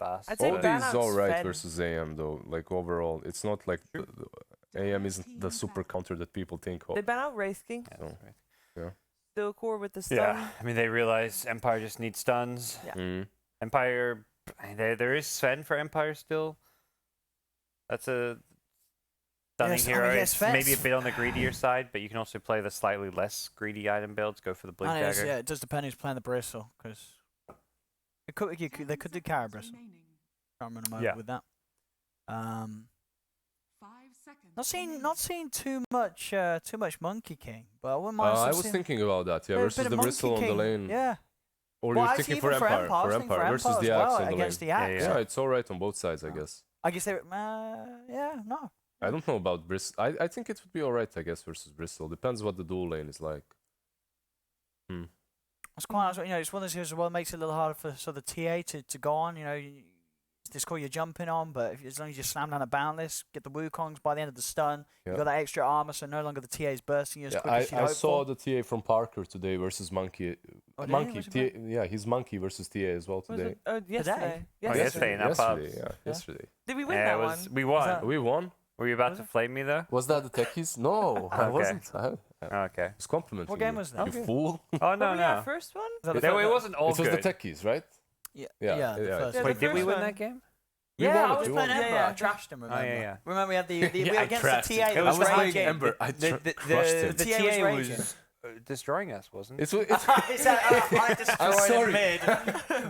fast. I'd say but- ban OD is out alright Sven. versus AM though. Like overall, it's not like AM isn't the super counter that people think They of. ban out Wraith King. Yeah, So, that's right. Still core with the stun. Yeah, I mean, they realize Empire just needs stuns. Yeah. Mm. Empire, there is Sven for Empire still. That's a stunning Yes, I mean, hero. yes, It's maybe a Sven's- bit on the greedier side, but you can also play the slightly less greedy item builds. Go for the Blink And Dagger. yeah, it does depend who's playing the bristle, because they could do Cara bristle. Can't run them over Yeah. with that. Not seeing too much Monkey King, but I wouldn't mind. I some was seeing thinking about that, yeah, a bit versus of the Monkey Bristle on the King. lane. Yeah. Or Well, you're actually, thinking even for Empire, I was thinking for versus Empire the as Axe well, on the against lane. the Axe. Yeah, Yeah, it's alright on both sides, I Oh. guess. I guess they. Yeah, no. I don't know about Bristol. I think it would be alright, I guess, versus Bristol. Depends what the dual lane is like. It's quite nice. You know, it's one of those heroes as well. Makes it a little harder for sort of TA to go on. You know, this call you're jumping on, but as long as you slam down a boundless, get the Wukongs by the end of the stun, Yeah. you got that extra armor, so no longer the TA is bursting you as Yeah, quick as you'd I hope saw for. the TA from Parker today versus Monkey. Oh, did he? Monkey, Was he yeah, he's Monkey versus TA as well Was today. it? Oh, yesterday. Oh, yesterday, not yesterday, pubs. yeah, yesterday. Did we win Yeah, that it was. one? We won. that- We won. Were you about Was to it? flame me though? Was that the techies? No, I Okay. wasn't. Okay. was complimenting What game you. was that? You fool. Oh Were no, we our no. first one? Is that the No, first- it wasn't all It was good. the techies, right? Yeah, Yeah, the yeah, first yeah. one. Wait, did we first win one. that game? We Yeah, won I it, was we playing won it. Ember. Yeah, I Yeah. trashed him. Remember? yeah. Remember we had the Yeah, I against the trashed TA. him. It It was was playing raging. Ember. I crushed him. The TA was raging. Destroying us, wasn't it? It's I destroyed I'm sorry. mid.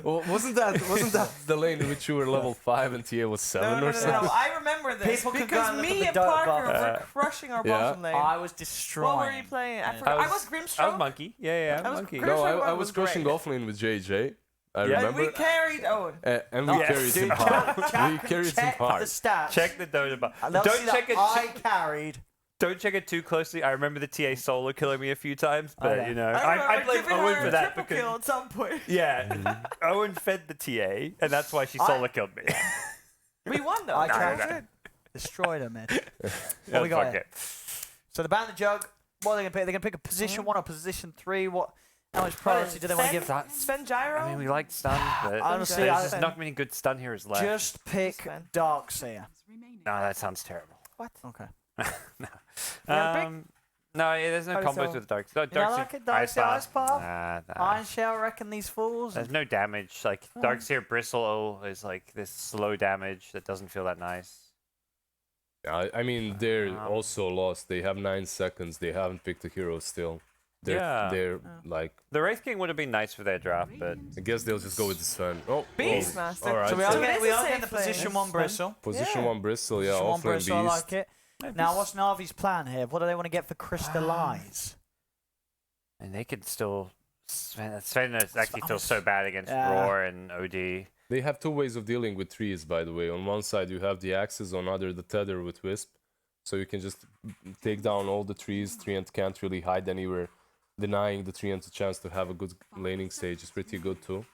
well, wasn't that the lane in which you were level 5 and TA was 7 or something? No, I remember this People could go because and look me at and the Dota Parker buff. were crushing our Yeah. bottom lane. I was destroying. What were you playing? I Yeah. forgot. I was I was Grimstroke. Monkey. Yeah, I was Monkey. Grimstroke. No, First one I was was crushing great. offlane with JJ. I Yeah. And we remember. carried Owen. And we Yes. carried him Dude, hard. check- We carried him check the hard. stats. Check the Dota bar. And they'll see Don't that check it. I carried. Don't check it too closely. I remember the TA solo killing me a few times, but yeah. you know, I I blame giving Owen her for a that triple because kill at some point. yeah, Owen fed the TA, and that's why she solo killed me. We won though. I That was tried. good. Destroyed him, man. Yeah, we got fuck here? it. So the ban the jug. What are they gonna pick? They're gonna pick a position 1 or position 3. How much priority do they want to give? Sven Gyro? I mean, we like stun, but Honestly, there's I- just not many good stun heroes left. Just pick Sven. Darkseer. No, that sounds terrible. What? Okay. No. Yeah, pick- No, yeah, there's no How combos so? with Dark. No, You don't Darkseer- like it, Darkseer Ice Path? Nah. Iron Shell, reckon these fools. There's no damage. Like Darkseer Bristle is like this slow damage that doesn't feel that nice. I mean, they're also lost. They have 9 seconds. They haven't picked a hero still. They're like. The Wraith King would have been nice for their draft, but I guess they'll just go with this fan. Oh, Beastmaster. all right. So we So are it getting, is we a are getting the safe lane. position 1 bristle. Position Yeah. 1 Bristol, yeah, Position 1 offlane bristle, I beast. like it. Now, what's Navi's plan here? What do they want to get for Crystallize? and they could still. Sven actually feels so bad against Yeah. Roar and OD. They have 2 ways of dealing with trees, by the way. On one side, you have the axes, on other, the tether with Wisp. So you can just take down all the trees. Treant can't really hide anywhere. Denying the Treant a chance to have a good laning stage is pretty good too.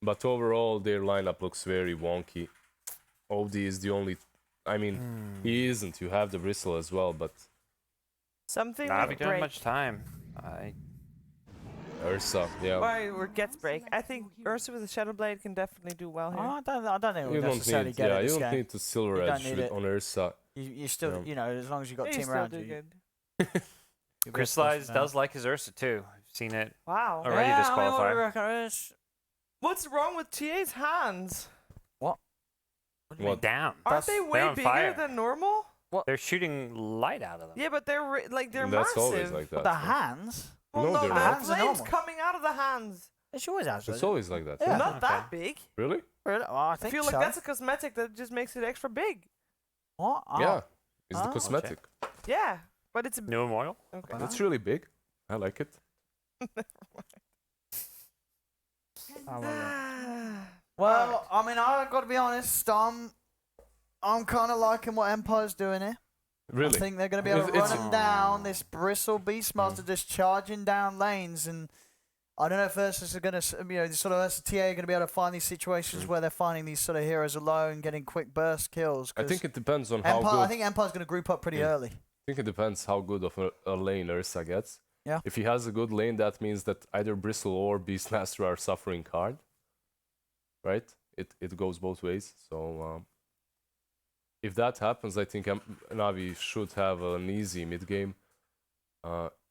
But overall, their lineup looks very wonky. OD is the only... I mean, he isn't. You have the Bristle as well, but Something Nah, we with don't have break. much time. Ursa, yeah. Or gets break. I think Ursa with the Shadow Blade can definitely do well here. I don't think You we'll don't necessarily need, get it you this don't game. need to Silver You don't Edge need with, it. on Ursa. You still, Yeah. you know, as long as you've got Yeah, a you team still around do you. good. you'll be able to Crystallize push it does like his Ursa too. I've seen it Wow. already yeah, this I mean, what do we qualifier. reckon it is? What's wrong with TA's hands? What do you mean? What? Down. Aren't they way on bigger fire. than normal? They're shooting light out of them. Yeah, but they're they're That's massive. always like What, that. the hands? Well, No, no, they're the not. Hands are flames normal. coming out of the hands. It always has. It's always like that. Yeah. Not that big. Really? Really? Well, I I think feel so. like that's a cosmetic that just makes it extra big. What? Oh. Yeah. It's the Oh. cosmetic. Yeah, but it's a New Immortal? okay. It's really big. I like it. Well, I mean, I've got to be honest. I'm kind of liking what Empire's doing here. Really? I think they're going to be able to It's- run them down. This Bristle Beastmaster just charging down lanes, and I don't know if Versus are going to, you know, sort of Versus TA are going to be able to find these situations where they're finding these sort of heroes alone, getting quick burst kills. I 'cause think it depends on how Empire, good. I think Empire's going to group up pretty early. I think it depends how good of a lane Ursa gets. Yeah. If he has a good lane, that means that either Bristle or Beastmaster are suffering hard. Right? it goes both ways. So if that happens, I think NaVi should have an easy mid game.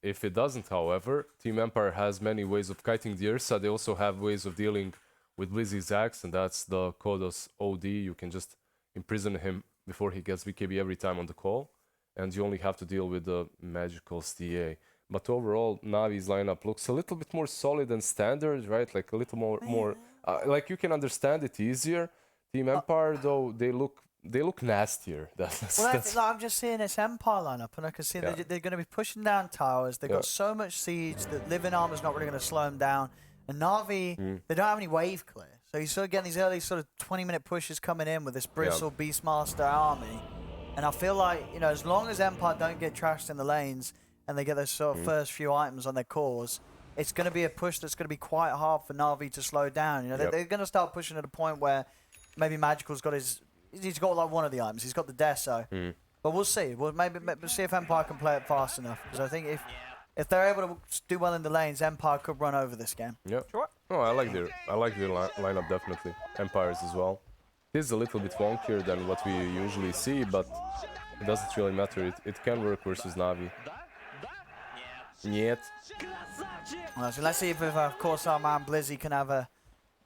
If it doesn't, however, Team Empire has many ways of kiting the Ursa. They also have ways of dealing with Blizzy's axe, and that's the Godz OD. You can just imprison him before he gets BKB every time on the call, and you only have to deal with the magical TA. But overall, NaVi's lineup looks a little bit more solid than standard, right? Like a little more like you can understand it easier. Team Empire, though, they look nastier. That's Like, I'm just seeing this Empire lineup, and I can see they're going to be pushing down towers. They've got so much siege that living armor's not really going to slow them down. And NaVi, they don't have any wave clear, so you're sort of getting these early sort of 20-minute pushes coming in with this Bristle Beastmaster army. And I feel like, you know, as long as Empire don't get trashed in the lanes and they get those sort of first few items on their cores, it's going to be a push that's going to be quite hard for NaVi to slow down. You know, they're going to start pushing at a point where maybe Magical's got he's got like one of the items. He's got the Deso. But we'll see. We'll maybe see if Empire can play it fast enough. Because I think if they're able to do well in the lanes, Empire could run over this game. Yeah. Sure. No, I like their lineup definitely. Empires as well. It is a little bit wonkier than what we usually see, but it doesn't really matter. It can work versus NaVi. Yet. Well, so let's see if of course our man Blizzy can have a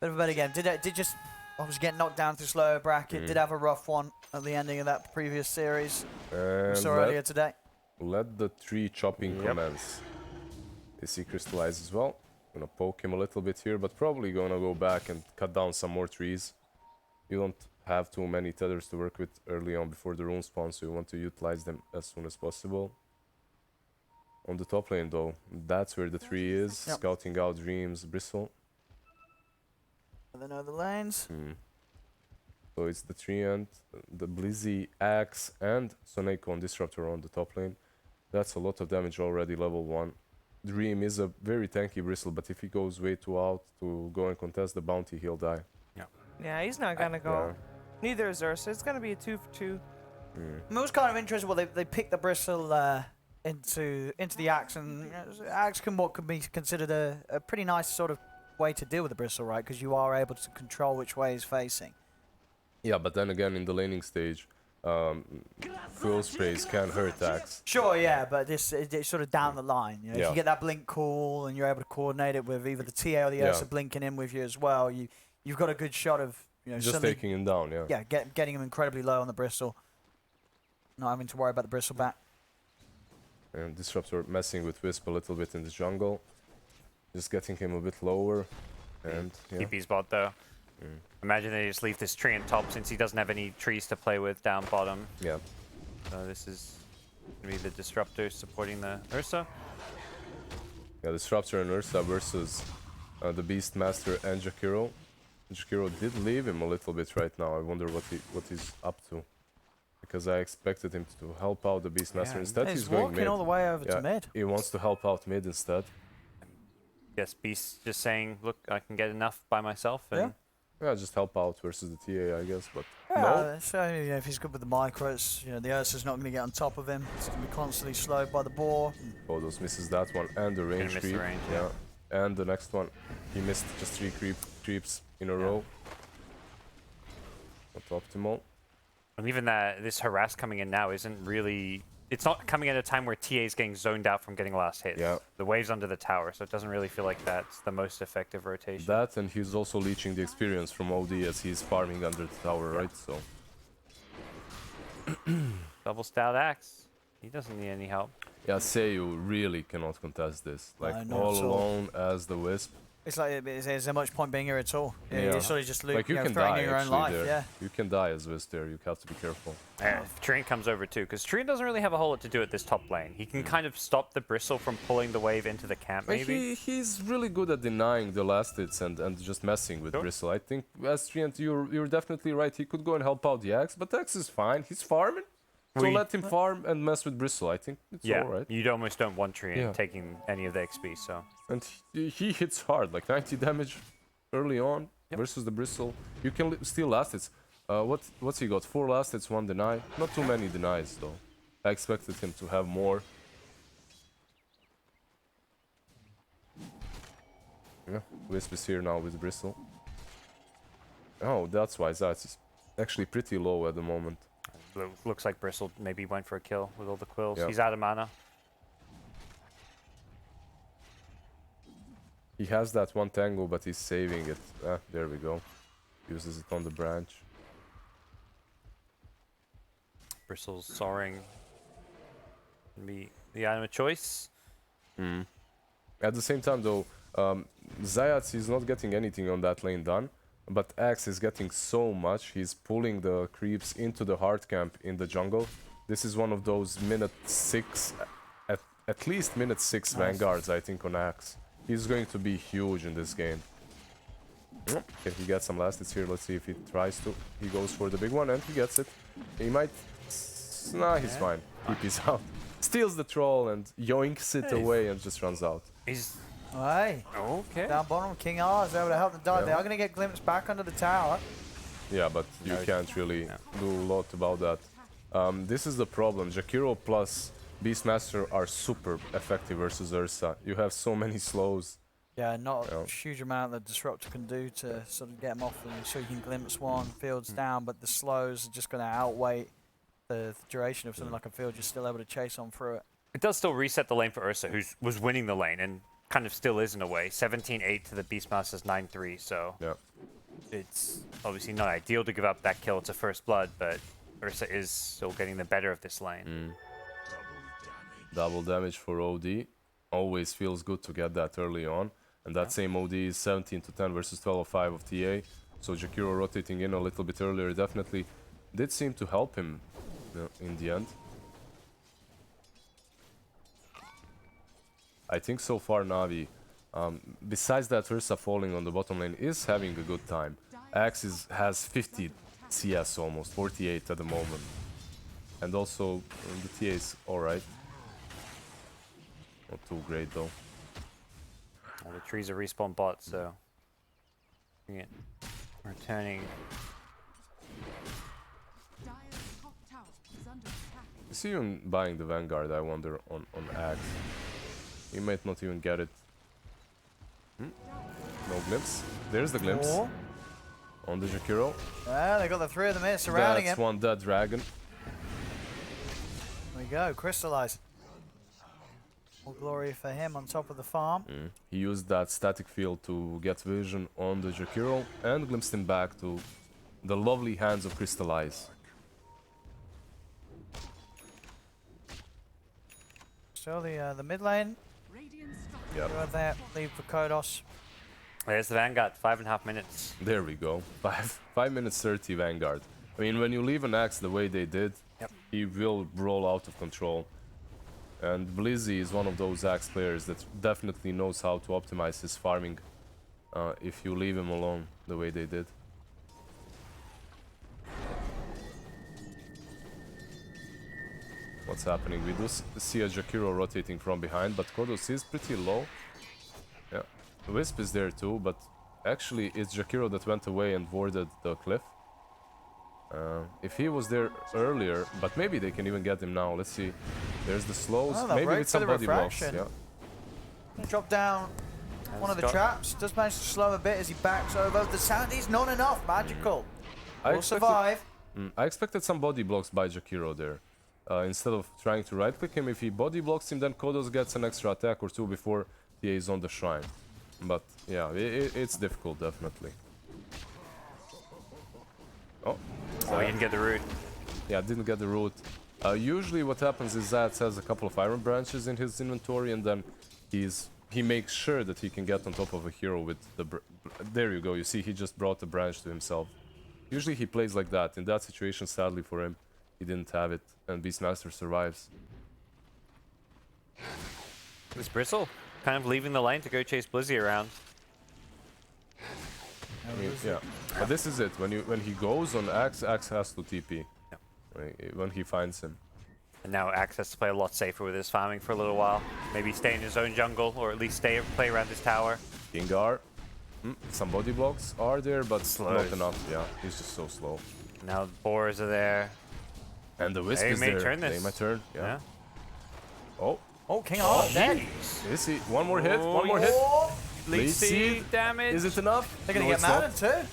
bit of a better game. Did just obviously get knocked down through slower bracket. Did have a rough one at the ending of that previous series we saw earlier today. Let the tree chopping commence. Is he crystallized as well? Gonna poke him a little bit here, but probably gonna go back and cut down some more trees. You don't have too many tethers to work with early on before the rune spawn, so you want to utilize them as soon as possible. On the top lane though, that's where the tree is, scouting out Dreams, Bristle. And then other lanes. So it's the Treant, the Blizzy, Axe, and Soneko on Disruptor on the top lane. That's a lot of damage already, level 1. Dream is a very tanky Bristle, but if he goes way too out to go and contest the bounty, he'll die. Yeah, he's not going to go. Neither is Ursa. It's going to be a 2 for 2. It was kind of interesting. Well, they picked the Bristle into the Axe, and Axe what could be considered a pretty nice sort of way to deal with the Bristle, right? Because you are able to control which way he's facing. Yeah, but then again, in the laning stage, fuel sprays can hurt Axe. Sure, yeah, but it's sort of down the line. You know, if you get that blink call and you're able to coordinate it with either the TA or the Ursa blinking in with you as well, you've got a good shot of just taking him down. Yeah, getting him incredibly low on the Bristle, not having to worry about the Bristle back. And Disruptor messing with Wisp a little bit in the jungle, just getting him a bit lower. And TP's bot though. Imagine they just leave this tree on top since he doesn't have any trees to play with down bottom. Yeah. So this is gonna be the Disruptor supporting the Ursa. Yeah, Disruptor and Ursa versus the Beastmaster and Jakiro. Jakiro did leave him a little bit right now. I wonder what he's up to. Because I expected him to help out the Beastmaster. Instead, he's going walking mid. all the way over to mid. He wants to help out mid instead. Yes, Beast just saying, look, I can get enough by myself. And Yeah, just help out versus the TA, I guess. But no. So if he's good with the micros, the Ursa's not going to get on top of him. It's going to be constantly slowed by the boar. Godz misses that one and the range creep. And the next one, he missed just 3 creeps in a row. Not optimal. And even this harass coming in now isn't really... It's not coming at a time where TA is getting zoned out from getting last hits. Yeah. The wave's under the tower, so it doesn't really feel like that's the most effective rotation. That, and he's also leeching the experience from OD as he's farming under the tower, right? So Double stout axe. He doesn't need any help. yeah, Seiyu really cannot contest this. Like No, all alone as the Wisp. It's like, is there much point being here at all? Yeah. You sort of just Like you can throwing die in your own actually life. there. Yeah. You can die as Wisp there. You have to be careful. If Treant comes over too, because Treant doesn't really have a whole lot to do at this top lane. He can kind of stop the Bristle from pulling the wave into the camp, But maybe. he's really good at denying the last hits and just messing with Bristle. I think as Treant, you're definitely right. He could go and help out the Axe, but Axe is fine. He's farming. So let him farm and mess with Bristle. I think it's alright. You almost don't want Treant taking any of the XP, so... And he hits hard, like 90 damage early on versus the Bristle. You can steal last hits. What's he got? 4 last hits, 1 deny. Not too many denies though. I expected him to have more. Yeah, Wisp is here now with Bristle. Oh, that's why Zayat's actually pretty low at the moment. Looks like Bristle maybe went for a kill with all the quills. Yep. He's out of mana. He has that one tango, but he's saving it. Ah, there we go. Uses it on the branch. Bristle's soaring. Be the item of choice. At the same time, though, Zayat is not getting anything on that lane done, but Axe is getting so much. He's pulling the creeps into the hard camp in the jungle. This is one of those minute 6, at least minute 6 vanguards, I think, on Axe. He's going to be huge in this game. Okay, he gets some last hits here. Let's see if he tries to. He goes for the big one and he gets it. He might. Nah, he's fine. He pees out. Steals the troll and yoinks it away and just runs out. He's Hey, okay. down bottom, King R is able to help them die. Yeah. They are going to get glimpsed back under the tower. Yeah, but you can't really do a lot about that. This is the problem. Jakiro plus Beastmaster are super effective versus Ursa. You have so many slows. Yeah, not a huge amount that Disruptor can do to sort of get him off, and so you can glimpse one, fields down, but the slows are just going to outweigh the duration of something like a field. You're still able to chase on through it. It does still reset the lane for Ursa, who was winning the lane and kind of still is in a way. 17-8 to the Beastmaster's 9-3, so Yeah. it's obviously not ideal to give up that kill to first blood, but Ursa is still getting the better of this lane. Double damage for OD. Always feels good to get that early on. And that same OD is 17-10 versus 12-5 of TA. So Jakiro rotating in a little bit earlier definitely did seem to help him in the end. I think so far NaVi, besides that Ursa falling on the bottom lane, is having a good time. Axe has 50 CS almost, 48 at the moment. And also the TA is alright. Not too great though. Well, the tree's a respawn bot, so returning. Is he even buying the Vanguard, I wonder, on Axe? He might not even get it. No glimpse. There's the glimpse. Oh. On the Jakiro. Yeah, they got the three of them here surrounding That's him. one dead dragon. There we go, crystallize. More glory for him on top of the farm. He used that static field to get vision on the Jakiro and glimpsed him back to the lovely hands of Crystallize. Still the mid lane. Yep. Right there, leave for Kodos. There's the Vanguard, 5.5 minutes. There we go. 5 minutes 30 Vanguard. I mean, when you leave an Axe the way they did, he will roll out of control. And Blizzy is one of those Axe players that definitely knows how to optimize his farming if you leave him alone the way they did. What's happening? We do see a Jakiro rotating from behind, but Kodos is pretty low. Yeah, Wisp is there too, but actually it's Jakiro that went away and warded the cliff. If he was there earlier, but maybe they can even get him now. Let's see. There's the slows. Oh, maybe break with for some the body blocks. refraction. Yeah. Drop down one of the traps. Does manage to slow a bit as he backs over. The sound is not enough. Magical. Will survive. I expected some body blocks by Jakiro there. Instead of trying to right click him, if he body blocks him, then Kodos gets an extra attack or two before he is on the shrine. But yeah, it's difficult, definitely. Oh, he didn't get the root. Yeah, didn't get the root. Usually what happens is Zayat has a couple of iron branches in his inventory, and then he makes sure that he can get on top of a hero with the... There you go, you see he just brought the branch to himself. Usually he plays like that. In that situation, sadly for him, he didn't have it, and Beastmaster survives. This Bristle kind of leaving the lane to go chase Blizzy around. I mean, yeah, but this is it. When he goes on Axe, Axe has to TP. When he finds him. And now Axe has to play a lot safer with his farming for a little while. Maybe stay in his own jungle, or at least play around his tower. Kingar. Some body blocks are there, but Slows. not enough. Yeah, he's just so slow. Now the boars are there. And the Wisp They is may there. turn this. They might turn. Yeah. Yeah. Oh, King R dead. Is he? One more hit. One more hit. Oh, Lead Lead seed damage. Is it enough? they're gonna No, get it's not. mad too.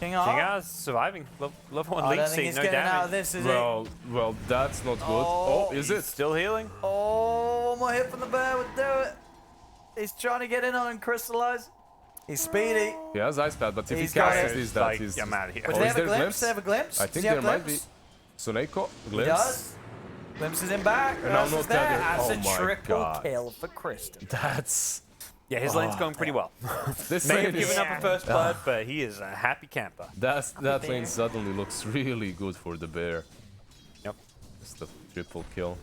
King King R. R's surviving. Level 1 I league don't think seat, he's no getting out of damage. this, is he? Well, that's not good. Oh, is it? Still healing? Oh, one more hit from the bear would do it. He's trying to get in on and crystallize. He's speedy. He has ice pad, but if He's he got casts it. this, Like, that is. I'm out of here. But Oh, they is have a there glimpse? glimpse? They have a glimpse? I Does think he have there might be. glimpse? Suneko, He glimpse. does. Glimpse is in back. And now Glimpse no is there. tether. That's Oh a my triple God. kill for Kristen. That's. Yeah, his lane's going pretty well. This May lane have given is, up a first blood, but he is a happy camper. that lane suddenly looks really good for the bear. Yep. Just a triple kill.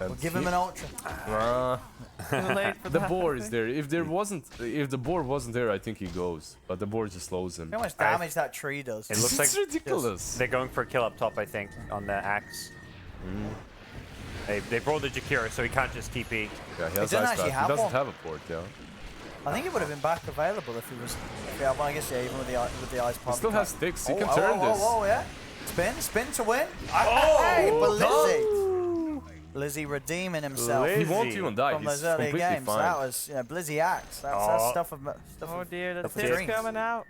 And We'll give him an ultra. Too late for the that. boar is there. If the boar wasn't there, I think he goes. But the boar just slows him. How much damage that tree does. It looks It's like ridiculous. they're going for a kill up top, I think, on the axe. They brought the Jakiro, so he can't just TP. Yeah, he has doesn't ice actually pad. have He doesn't one. have a port, yeah. I think it would have been back available if he was. Yeah, well, I guess yeah, even with the ice He pump. still you has can't- sticks. He Oh, can oh, turn oh, this. Oh, yeah. Spin to win. Hey, but Lizzie redeeming himself He won't Lizzie. even die. from He's those early completely games. fine. That was Blizzy Axe. That's Oh. stuff of Oh dear, the of tip's dreams. coming out.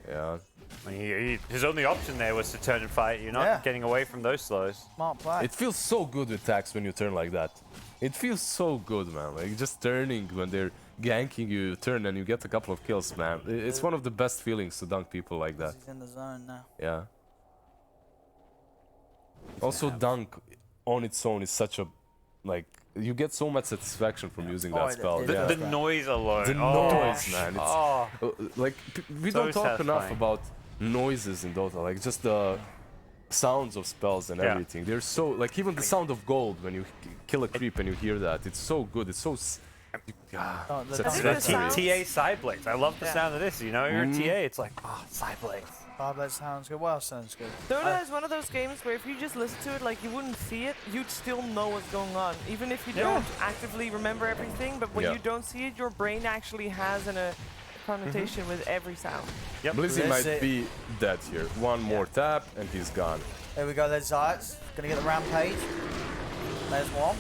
Yeah. His only option there was to turn and fight. You're not Yeah. getting away from those slows. Smart play. It feels so good with tax when you turn like that. It feels so good, man. Like just turning when they're ganking you, you turn and you get a couple of kills, man. It's one of the best feelings to dunk people like that. He's in the zone now. Yeah. Also, dunk on its own is such a like you get so much satisfaction from using Oh, that it- spell. it- Yeah. The noise alone. The oh. noise, man. It's, Oh. like we So don't talk enough satisfying. about noises in Dota. Like just the sounds of spells and Yeah. everything. They're so like even the sound of gold when you kill a creep and you hear that. It's so good. It's so Oh, the- satisfactory. sound- TA side blades. I love the Yeah. sound of this. You know, you're a TA. It's like, side blades. That sounds good. Well, sounds good. Dota is one of those games where if you just listen to it like you wouldn't see it, you'd still know what's going on. Even if you don't actively remember everything, but when Yeah. you don't see it, your brain actually has a connotation with every sound. Yep. Blizzy might Blizzy. be dead here. One more tap and he's gone. There we go. There's Zayats. Gonna get the rampage. There's one.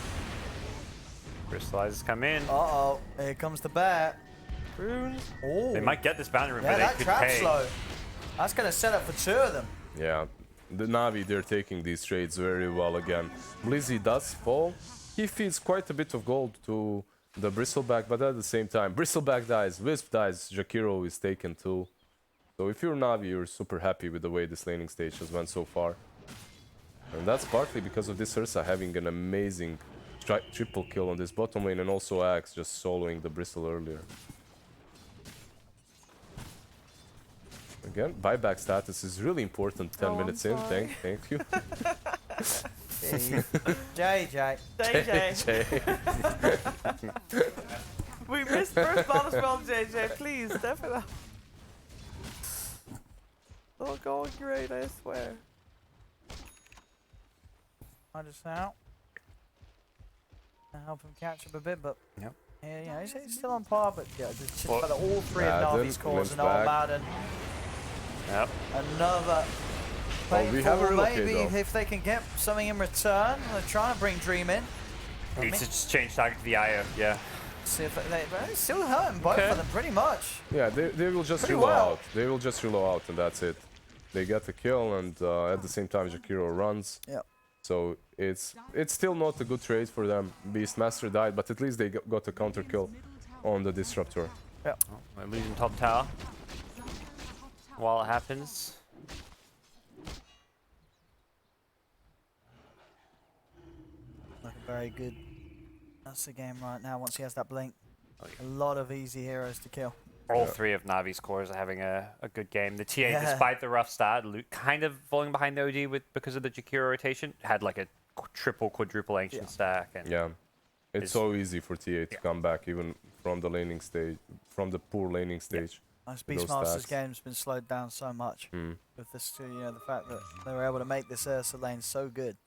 Crystallizers come in. Uh-oh. Here comes the bear. Runes. Oh. They might get this boundary room, Yeah, but they that could trap pay. slow. That's gonna set up for two of them. Yeah. The Navi, they're taking these trades very well again. Blizzy does fall. He feeds quite a bit of gold to the Bristleback, but at the same time, Bristleback dies, Wisp dies, Jakiro is taken too. So if you're Navi, you're super happy with the way this laning stage has went so far. And that's partly because of this Ursa having an amazing triple kill on this bottom lane and also Axe just soloing the Bristle earlier. Again, buyback status is really important 10 Oh, I'm minutes in. sorry. Thank you. JJ. JJ. We missed first bonus round, JJ. Please, step it up. Oh, going great, I swear. I just out. Help him catch up a bit, but Yep. yeah, he's still on par. But yeah, just Well, about all three of Madden, Navi's cores glimpse and all back. Madden. Yep. Another. Oh, we have a painful, relocate, maybe though. if they can get something in return. They're trying to bring Dream in. Needs to just change target to the IO. Yeah. See if they're still hurting both Okay. of them pretty much. Yeah, they will just Pretty reload well. out. They will just reload out and that's it. They get the kill and at the same time Jakiro runs. Yep. So it's still not a good trade for them. Beastmaster died, but at least they got a counter kill on the Disruptor. We're losing top tower. While it happens. Looking very good. That's the game right now. Once he has that blink, a lot of easy heroes to kill. All three of Navi's cores are having a good game. The TA, Yeah. despite the rough start, kind of falling behind the OD because of the Jakiro rotation, had like a triple, quadruple ancient stack. And Yeah. It's It's- so easy for TA to come back even from the laning stage, from the poor laning stage. This With those Beastmaster's stacks. game's been slowed down so much Mm. with this, the fact that they were able to make this Ursa lane so good.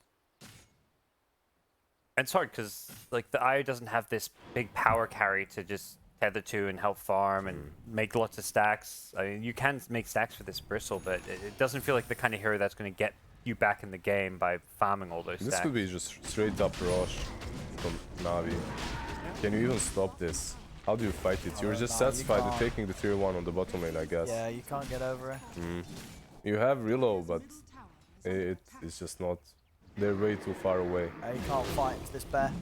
And it's hard because like the IO doesn't have this big power carry to just tether to and help farm and make lots of stacks. I mean, you can make stacks for this Bristle, but it doesn't feel like the kind of hero that's going to get you back in the game by farming all those This stacks. could be just straight up rush from Navi. Can you even stop this? How do you fight it? You're don't just know, you satisfied with can't. taking the tier 1 on the bottom lane, I guess. Yeah, you can't get over it. You have reload, but it's just not... They're way too far away. You can't fight this bear.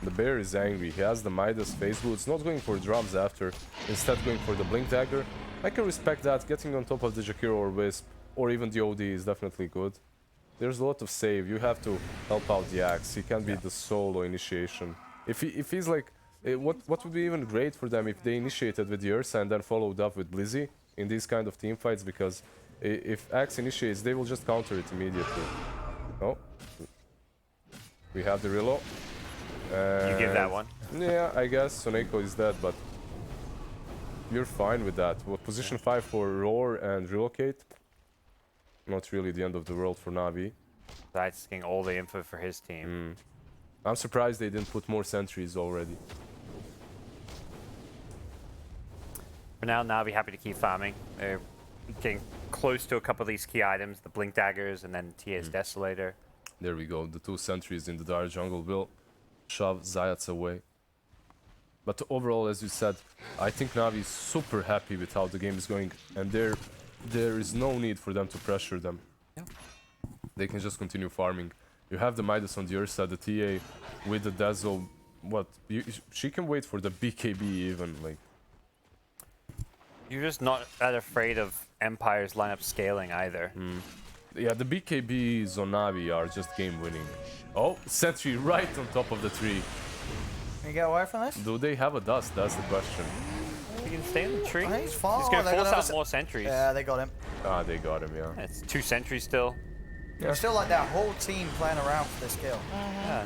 The bear is angry. He has the Midas phase boots, not going for drums after, instead going for the blink dagger. I can respect that. Getting on top of the Jakiro or Wisp, or even the OD is definitely good. There's a lot of save. You have to help out the Axe. He can't be the solo initiation. If he's like... what would be even great for them if they initiated with the Ursa and then followed up with Blizzy in these kind of team fights, because if Axe initiates, they will just counter it immediately. Oh. We have the reload. You give that one. Yeah, I guess Soneko is dead, but you're fine with that. Well, position 5 for Roar and Relocate. Not really the end of the world for NaVi. That's getting all the info for his team. I'm surprised they didn't put more sentries already. For now, NaVi happy to keep farming. They're getting close to a couple of these key items, the Blink Daggers and then TA's Desolator. There we go. The 2 sentries in the Dire Jungle will shove Zayats away. But overall, as you said, I think NaVi is super happy with how the game is going, and there is no need for them to pressure them. Yep. They can just continue farming. You have the Midas on the Ursa, the TA with the Dazzle. What? She can wait for the BKB even, like. You're just not that afraid of Empire's lineup scaling either. Yeah, the BKBs on NaVi are just game winning. Oh, sentry right on top of the tree. Can you get away from this? Do they have a dust? That's the question. You can stay in the tree. Oh, he's fine. He's going to They're force gonna out more sentries. Yeah, they got him. Ah, they got him, yeah. It's 2 sentries still. It's still like that whole team playing around for this kill. Yeah.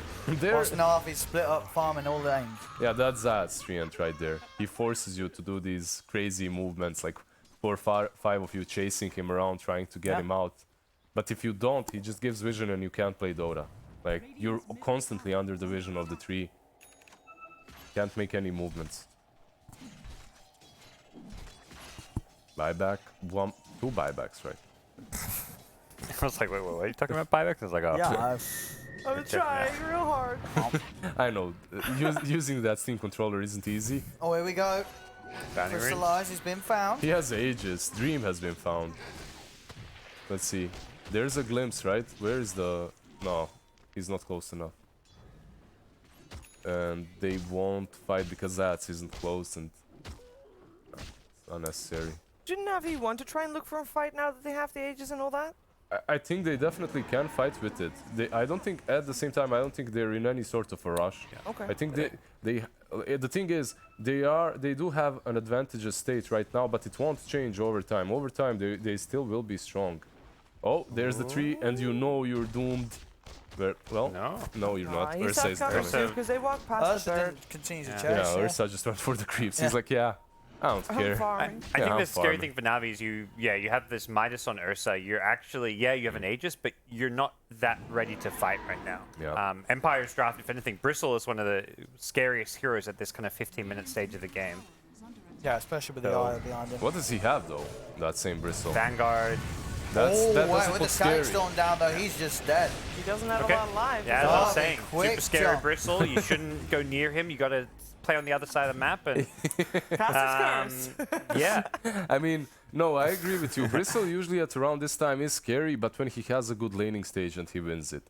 Whilst NaVi split up farming all the aims. Yeah, that's Zad's treant right there. He forces you to do these crazy movements, like 4 or 5 of you chasing him around, trying to get him out. But if you don't, he just gives vision and you can't play Dota. Like, you're constantly under the vision of the tree. Can't make any movements. Buyback, 2 buybacks, right? I was like, wait, what are you talking about buybacks? I was like, oh. Yeah, I'm trying real hard. I know, using that Steam controller isn't easy. oh, here we go. Bounty ring. Crystallize has been found. He has Aegis, Dream has been found. Let's see. There's a glimpse, right? Where is the... No, he's not close enough. And they won't fight because that isn't close and... it's unnecessary. Shouldn't NaVi want to try and look for a fight now that they have the Aegis and all that? I think they definitely can fight with it. I don't think, at the same time, I don't think they're in any sort of a rush. Okay. I think the thing is, they do have an advantageous state right now, but it won't change over time. Over time, they still will be strong. Oh, there's the tree, and you know you're doomed. Well, no, you're not. He Ursa stopped is covering coming. too because they walked past the Ursa dirt. didn't continue to Yeah. chase. Yeah, Ursa just went for the creeps. Yeah. He's like, yeah, I don't I'm care. I farming. think I'm the scary farming. thing for NaVi is you have this Midas on Ursa. You're actually, you have an Aegis, but you're not that ready to fight right now. Yeah. Empire's draft, if anything, Bristle is one of the scariest heroes at this kind of 15-minute stage of the game. Yeah, especially with the eye behind him. What does he have though? That same Bristle. Vanguard. That Wait, doesn't with look the scary. Stone down though, he's just dead. He doesn't have Okay. a lot of lives. Yeah, as I was Oh, saying, quick super scary jump. Bristle. You shouldn't go near him. You got to play on the other side of the map. And Cast his curse. yeah, I mean, no, I agree with you. Bristle usually at around this time is scary, but when he has a good laning stage and he wins it.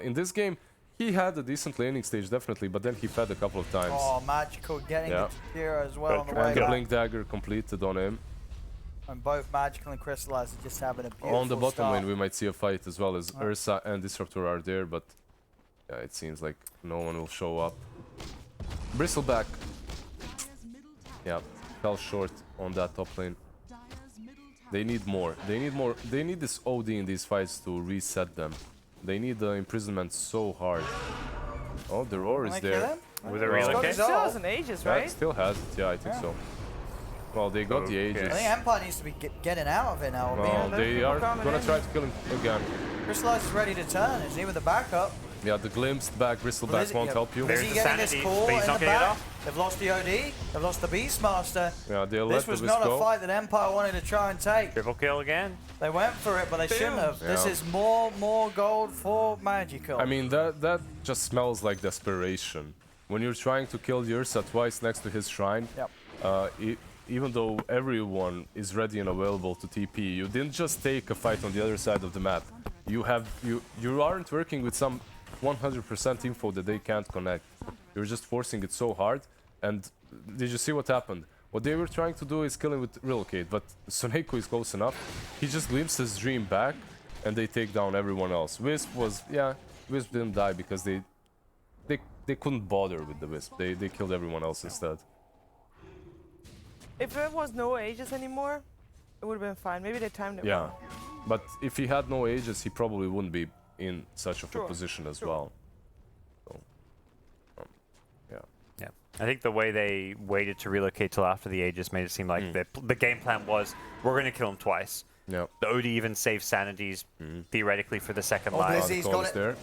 In this game, he had a decent laning stage, definitely, but then he fed a couple of times. Oh, Magical getting Yeah. the hero as well on the And way And the back. Blink Dagger completed on him. And both Magical and Crystallize are just having a beautiful On the bottom start. lane, we might see a fight as well as Ursa and Disruptor are there, but yeah, it seems like no one will show up. Bristleback. Yeah, fell short on that top lane. They need more. They need more. They need this OD in these fights to reset them. They need the imprisonment so hard. Oh, the roar is Wanna kill there. him? with a Well, relocate. He He's still all- has an Aegis, Yeah, it right? still has it. Yeah, I think Yeah. so. Well, they got the Okay. Aegis. I think Empire needs to be getting out of it now. Well, there's they people are coming gonna in. try to kill him again. Crystallize is ready to turn, isn't he, with the backup? Yeah, the glimpsed back, Bristleback won't help you. There's Is he the getting this sanity, call but he's in not the gonna get back? off. They've lost the OD, they've lost the Beastmaster. Yeah, they'll This let was the not Wisp a go. fight that Empire wanted to try and take. Triple kill again. They went for it, but they shouldn't have. This Yeah. is more gold for Magical. I mean, that just smells like desperation. when you're trying to kill the Ursa twice next to his shrine, Yep. even though everyone is ready and available to TP, you didn't just take a fight on the other side of the map. You aren't working with some 100% info that they can't connect. You're just forcing it so hard. And did you see what happened? What they were trying to do is kill him with relocate, but Soneko is close enough. He just glimpses Dream back, and they take down everyone else. Wisp didn't die because they couldn't bother with the Wisp. They killed everyone else instead. If there was no Aegis anymore, it would have been fine. Maybe they timed it Yeah, wrong. but if he had no Aegis, he probably wouldn't be in such of a Sure, position as sure. well. So, yeah. Yeah, I think the way they waited to relocate till after the Aegis made it seem like the game plan was we're going to kill him twice. Yeah. The OD even saved sanities theoretically for the second Oh, line. Blizzy's the got call is it. there.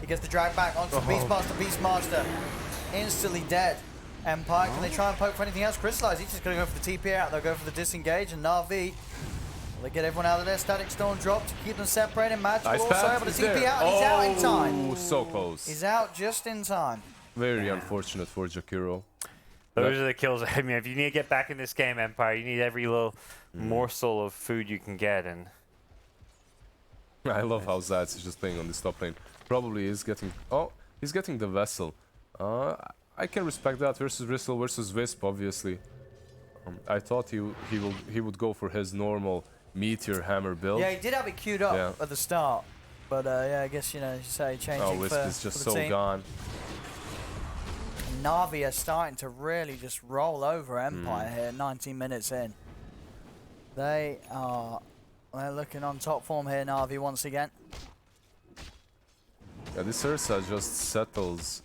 He gets the drag back onto Beastmaster. Beastmaster instantly dead. Empire, can they try and poke for anything else? Crystallize, he's just going to go for the TP out. They'll go for the disengage, and NaVi, will they get everyone out of there? Static Storm drop to keep them separated. Magical Nice also pass, able to he's TP there. out, and he's out in time. Oh, so close. He's out just in time. Very unfortunate for Jakiro. Those are the kills. I mean, if you need to get back in this game, Empire, you need every little morsel of food you can get. And I love how Zats is just playing on this top lane. Probably is getting... Oh, he's getting the Vessel. I can respect that versus Bristle versus Wisp, obviously. I thought he would go for his normal Meteor Hammer build. Yeah, he did have it queued up at the start. But yeah, I guess, you know, you say changing Oh, Wisp is just for the so team. gone. NaVi are starting to really just roll over Empire here, 19 minutes in. They're looking on top form here, NaVi once again. Yeah, this Ursa just settles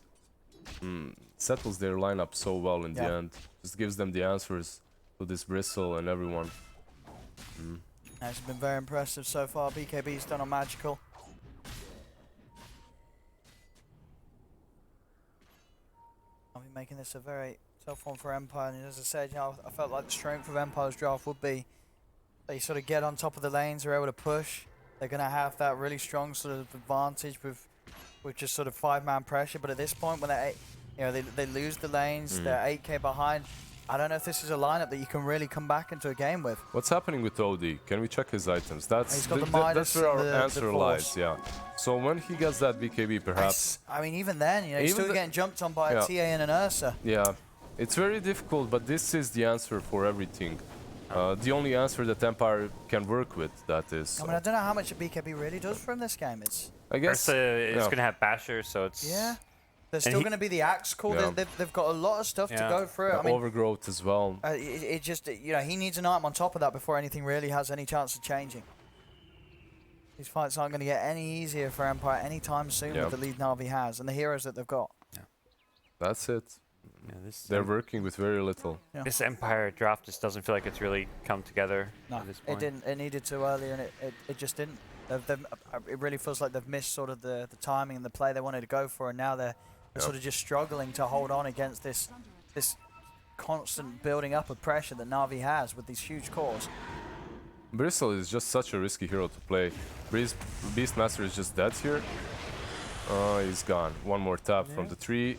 their lineup so well in the end. Just gives them the answers to this Bristle and everyone. That's been very impressive so far. BKB's done on Magical. I'll be making this a very tough one for Empire, and as I said, you know, I felt like the strength of Empire's draft would be they sort of get on top of the lanes, they're able to push. They're going to have that really strong sort of advantage with just sort of 5-man pressure. But at this point, when they lose the lanes, they're 8k behind. I don't know if this is a lineup that you can really come back into a game with. What's happening with OD? Can we check his items? He's got the Midas that's where our and the answer Force. lies, yeah. So when he gets that BKB, perhaps... I mean, even then, you know, he's Even still getting jumped on by a Yeah. TA and an Ursa. Yeah, it's very difficult, but this is the answer for everything. The only answer that Empire can work with, that is... I mean, I don't know how much a BKB really does for him this game. It's I guess... Ursa is going to have Basher, so it's... yeah. There's still going to be the Axe call. Yeah. They've got a lot of stuff to go through. I mean, overgrowth as well. it just, you know, he needs an item on top of that before anything really has any chance of changing. These fights aren't going to get any easier for Empire anytime soon with the lead NaVi has and the heroes that they've got. That's it. Yeah, They're working with very little. Yeah. This Empire draft just doesn't feel like it's really come together No, at this it point. didn't. It needed to earlier, and it just didn't. It really feels like they've missed sort of the timing and the play they wanted to go for, and now they're sort of just struggling to hold on against this constant building up of pressure that NaVi has with these huge cores. Bristle is just such a risky hero to play. Beastmaster is just dead here. He's gone. One more tap from the tree.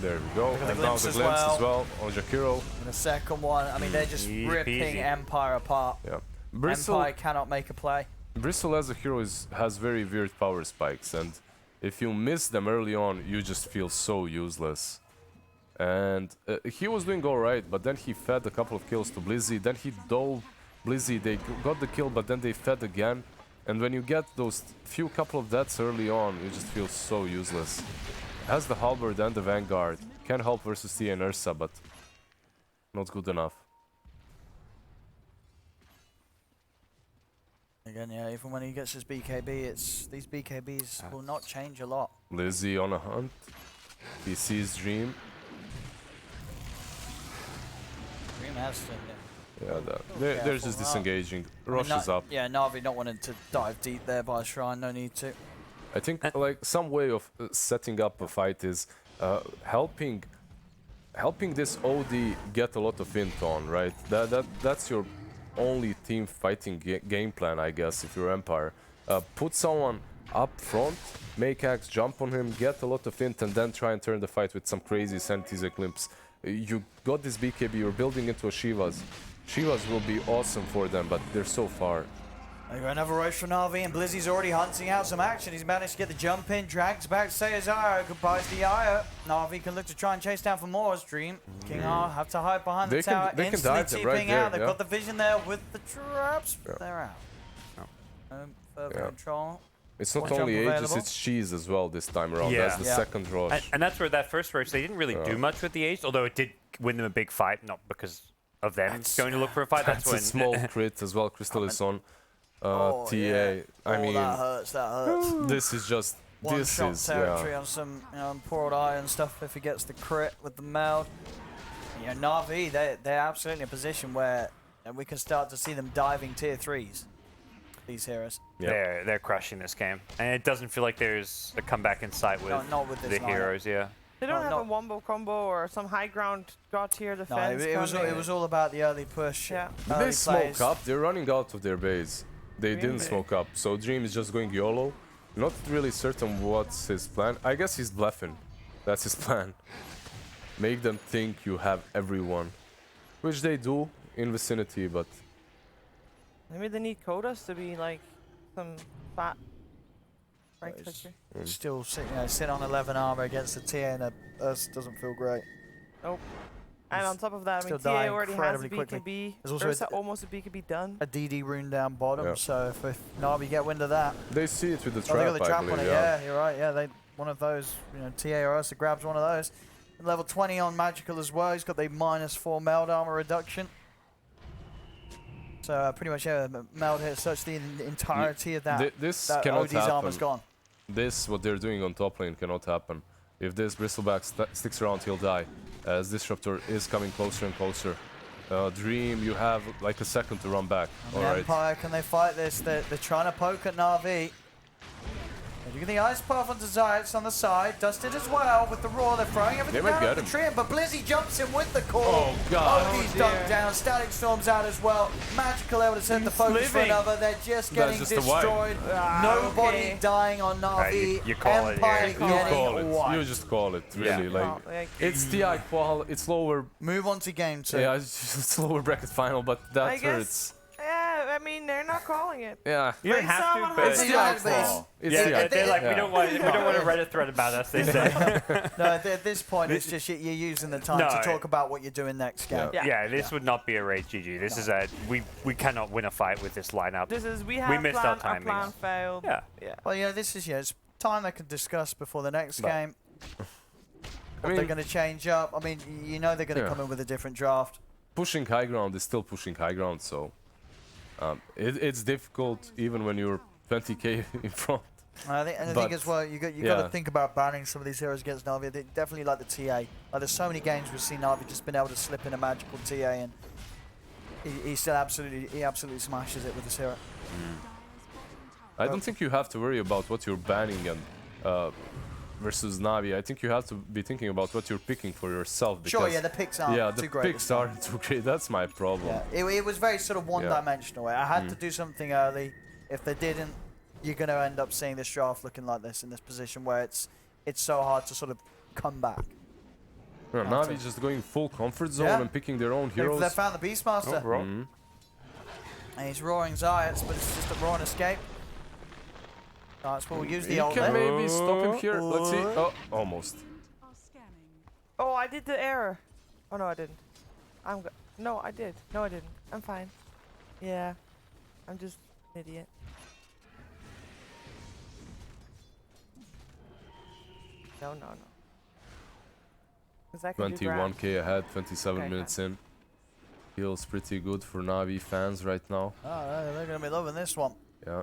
There we go. at the And now glimpse the as glimpse well. as well on Jakiro. And the second one, I mean, they're just Easy ripping peasy. Empire apart. Yeah. Bristle Empire cannot make a play. Bristle as a hero has very weird power spikes, and if you miss them early on, you just feel so useless. And he was doing alright, but then he fed a couple of kills to Blizzy, then he dove Blizzy, they got the kill, but then they fed again. And when you get those few couple of deaths early on, you just feel so useless. Has the Halberd and the Vanguard, can help versus Tia and Ursa, but not good enough. Again, yeah, even when he gets his BKB, these BKBs will not change a lot. Lizzie on a hunt. He sees Dream. Dream has to. Yeah, they're just Careful, disengaging. I mean, Rush is up. Yeah, NaVi not wanting to dive deep there by Shrine, no need to. I think like some way of setting up a fight is helping this OD get a lot of int on, right? That's your only team fighting game plan, I guess, if you're Empire. Put someone up front, make Axe jump on him, get a lot of int, and then try and turn the fight with some crazy Sanity's Eclipse. You got this BKB, you're building into a Shivas. Shivas will be awesome for them, but they're so far. There got another rush from NaVi, and Blizzy's already hunting out some action. He's managed to get the jump in, drags back Sayazaro, goodbyes the Aya. NaVi can look to try and chase down for more. Dream, King R have to hide behind the tower, they can instantly dive them TPing right there, out. They've got the vision there with the traps. Yeah. They're out. Further Yeah. control. It's not One only jump Aegis, available. it's Cheese as well this time around. Yeah. That's the Yeah. second rush. And that's where that first rush, they didn't really do much with the Aegis, although it did win them a big fight, not because of them going to look for a fight. That's That's a when small crit as well. Crystal is on. Oh, TA. yeah. I Oh, mean, that hurts, that hurts. this is just. This One-shot is. territory Yeah. on some poor old Aya and stuff if he gets the crit with the meld. You know, NaVi, they're absolutely in a position where we can start to see them diving tier 3s. These heroes. Yeah. they're crushing this game. And it doesn't feel like there's a comeback in sight with, Not with this the lineup. heroes, yeah. They don't No, have a wombo combo or some high ground god tier No, defense. it was all about the early push. Yeah. They Early smoke plays. up. They're running out of their base. They didn't Really? smoke up. So Dream is just going YOLO. Not really certain what's his plan. I guess he's bluffing. That's his plan. Make them think you have everyone. Which they do in vicinity, but Maybe they need Kodas to be like some fat right Nice. clicker. Still sit on 11 armor against the TA and Earth doesn't feel great. Nope. And on top of that, I Still mean, TA dying already has a incredibly quickly. BKB. There's also Ursa almost a BKB done. A DD rune down bottom, Yeah. so if NaVi get wind of that. they see it with the Oh, they got trap, the I trap believe. on it, yeah, you're right. Yeah, one of those, TA or Ursa grabs one of those. And level 20 on Magical as well. He's got the -4 meld armor reduction. So pretty much, yeah, meld hit such the entirety of that. This that cannot OD's armor's happen. gone. This, what they're doing on top lane, cannot happen. If this Bristleback sticks around, he'll die. As Disruptor is coming closer and closer. Dream, you have like a second to run back. The Alright. Empire, can they fight this? They're trying to poke at NaVi. They're doing the Ice Path onto Zayats on the side. Dusted as well with the Roar. They're throwing everything might down get at the him. tree, but Blizzy jumps in with the call. Oh, God. OD's Oh, dunked dear. down. Static Storm's out as well. Magical able to set the focus for living. another. They're just getting just a wipe. destroyed. Ah, Nobody okay. dying on NaVi. you call it, Empire yeah. You getting call it. wiped. You just call it, really. Yeah. Like, Well, like, it's TI qual, it's lower. Move on to game 2. Yeah, it's lower bracket final, but I that guess- hurts. yeah, I mean, they're not calling it. Yeah. You don't Wait, have someone to, but It's It's TI the qual. It's yeah, TI. they're like, Yeah. we don't want a Reddit thread about us, they say. No, at this point, it's just you're using the time No, to talk about what you're doing next game. Yeah. Yeah. This would not be a raid GG. This is we cannot win a fight with this lineup. This is, we have missed plan, our our plan timings. failed. Yeah. Yeah. Well, this is it's time they can discuss before the next But- game. I What they're mean, going to change up. I mean, they're going to Yeah. come in with a different draft. pushing high ground is still pushing high ground, so it's difficult even when you're 20k in front. I think But, as well, you got yeah. to think about banning some of these heroes against NaVi. They definitely like the TA. Like there's so many games we've seen NaVi just been able to slip in a magical TA, and he still absolutely smashes it with this hero. I don't think you have to worry about what you're banning and versus NaVi. I think you have to be thinking about what you're picking for yourself. Because, Sure, yeah, the picks aren't yeah, too the great. picks this time. aren't too great. That's my problem. Yeah, it was very sort of one-dimensional. I had to do something early. If they didn't, you're going to end up seeing this draft looking like this in this position where it's so hard to sort of come back. Yeah, That's NaVi it. just going full comfort zone Yeah. and picking their own They heroes. found the Beastmaster. Mhm. And he's roaring Zayats, but it's just a roaring escape. Zayats will use the You ult can there. maybe stop him here. Let's see. Oh, almost. Oh, I did the error. Oh, no, I didn't. No, I did. No, I didn't. I'm fine. Yeah. I'm just an idiot. No. 'Cause I can do grab. 21k ahead, 27 Okay, minutes in. Feels pretty good for NaVi fans right now. Oh, they're going to be loving this one. Yeah.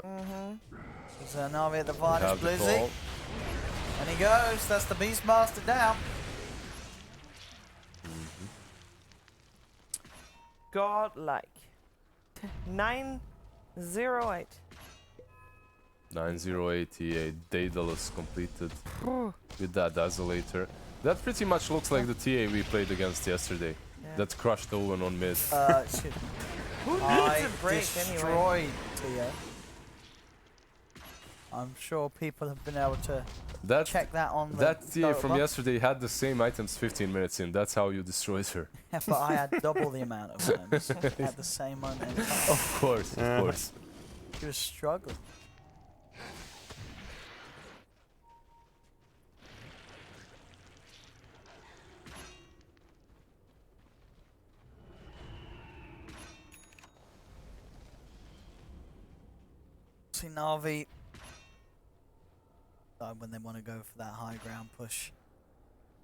It's NaVi at the We finest, have the Blizzy. call. And he goes. That's the Beastmaster down. Godlike. 908. 90888 Daedalus completed with that Desolator. That pretty much looks like the TA we played against yesterday. Yeah. That crushed Owen on mid. Excuse me. Who needs I a break anyway? destroyed Tia. I'm sure people have been able to That check that on the that TA from Dota. yesterday had the same items 15 minutes in. That's how you destroyed her. But I had double the amount of items at the same moment in time. Of course, of course. She was struggling. See NaVi when they want to go for that high ground push.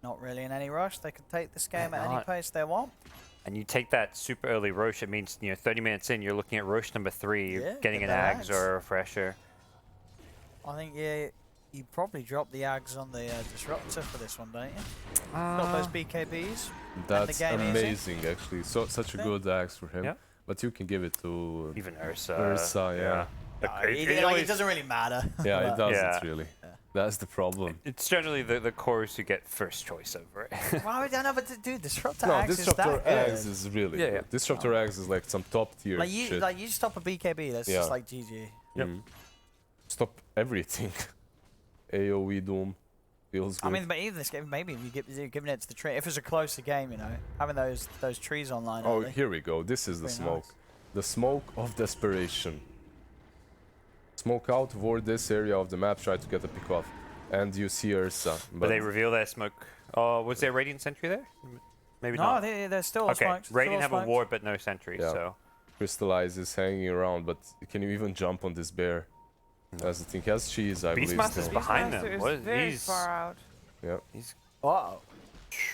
Not really in any rush. They can take this game at any pace they want. And you take that super early Roche, it means 30 minutes in, you're looking at Roche number 3, you're getting an Ags or a Refresher. I think you probably drop the Ags on the Disruptor for this one, don't you? Got those BKBs. That's game amazing, actually. Such a good axe for him. Yeah. But you can give it to Even Ursa. Ursa, yeah. It doesn't really matter. Yeah, it doesn't Yeah. really. That's the problem. It's generally the cores who get first choice over it. Why would I never do Disruptor No, Axe? Disruptor is that good. Axe is really Yeah, good. yeah. Disruptor Axe is like some top tier shit. Like you stop a BKB, that's just like GG. Yep. Stop everything. AoE Doom feels good. I mean, but even this game, maybe you're giving it to the tree. If it's a closer game, having those trees online. oh, early. here we go. This is the Very smoke. nice. The smoke of desperation. Smoke out toward this area of the map, try to get a pick off. And you see Ursa. But they reveal their smoke. Oh, was there Radiant Sentry there? Maybe No, not. they're still Okay, smoked. Radiant have a ward but no sentry, Yeah. so... Crystallize is hanging around, but can you even jump on this bear? That's the thing. He has cheese, I believe. Beastmaster's Still. behind Beastmaster them. is What? very He's... far out. Yeah. Wow.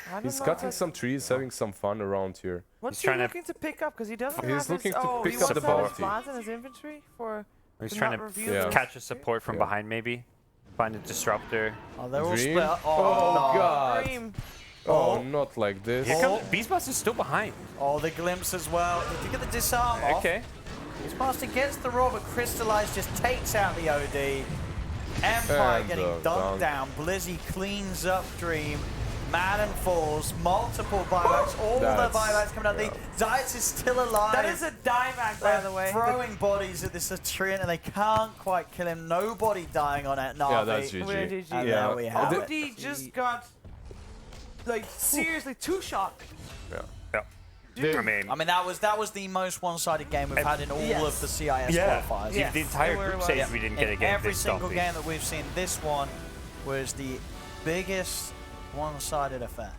I don't He's know cutting if some trees, having some fun around here. What's He's he trying to- looking to pick up? Because he doesn't He's have his... looking to Oh, pick he up wants the to have his bounty. plans in his inventory for... He's to trying not to reveal Yeah. the catch a support from Yeah. behind, maybe. Find a disruptor. Oh, they're all Dream? split up. Oh, no. God. Dream. Oh, not like this. Here comes... Beastmaster's still behind. Oh, the glimpse as well. Did you get the disarm off? Okay. Beastmaster gets the roll, but Crystallize just takes out the OD. Empire And, getting down. dunked down. Blizzy cleans up Dream. Madden falls. Multiple buybacks. All the That's- buybacks coming out. yeah. The Zayas is still alive. That is a dieback, by the way. Throwing bodies at this Treant, and they can't quite kill him. Nobody dying on it. Yeah, that's Navi. We're GG. GG. And Yeah. there we have it. OD just got, like, seriously two-shot. Yeah. I mean... I mean, that was the most one-sided game we've had in all Yes. of the CIS Yeah. qualifiers. Yeah. The entire It group was. stage we didn't get a In game every this single stompy. game that we've seen, this one was the biggest one-sided affair.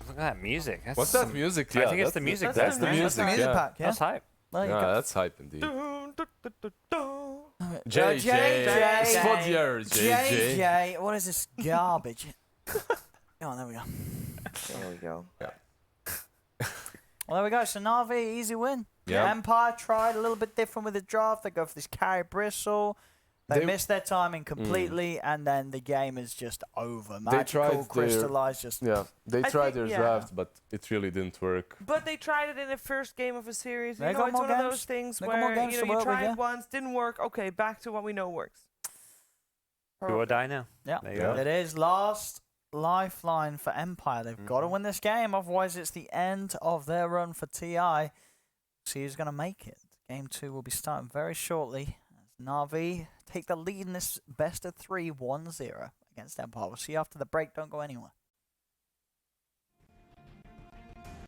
Look at that music. That's What's that music? I Yeah, think it's that's the music. that's That's the That's music. the music Yeah. pack, yeah. That's hype. There you Yeah, go. that's hype indeed. Dun, dun, dun, dun, dun. JJ. Spodier, JJ. JJ. What is this garbage? Oh, there we go. There we go. Well, there we go. So NaVi, easy win. Yeah. Empire tried a little bit different with the draft. They go for this carry bristle. They missed their timing completely, and then the game is just over. Magical, tried their- crystallized, just Yeah, they I tried think- their yeah. draft, but it really didn't work. But they tried it in the first game of a series. They You know, got it's more one of games. those things They got more where games to you work with, try yeah. it once, didn't work. Okay, back to what we know works. Do or die now. yeah. There you go. It is last lifeline for Empire. They've got to win this game, otherwise it's the end of their run for TI. See who's going to make it. Game 2 will be starting very shortly as NaVi take the lead in this best of 3 1-0 against Empire. We'll see you after the break. Don't go anywhere.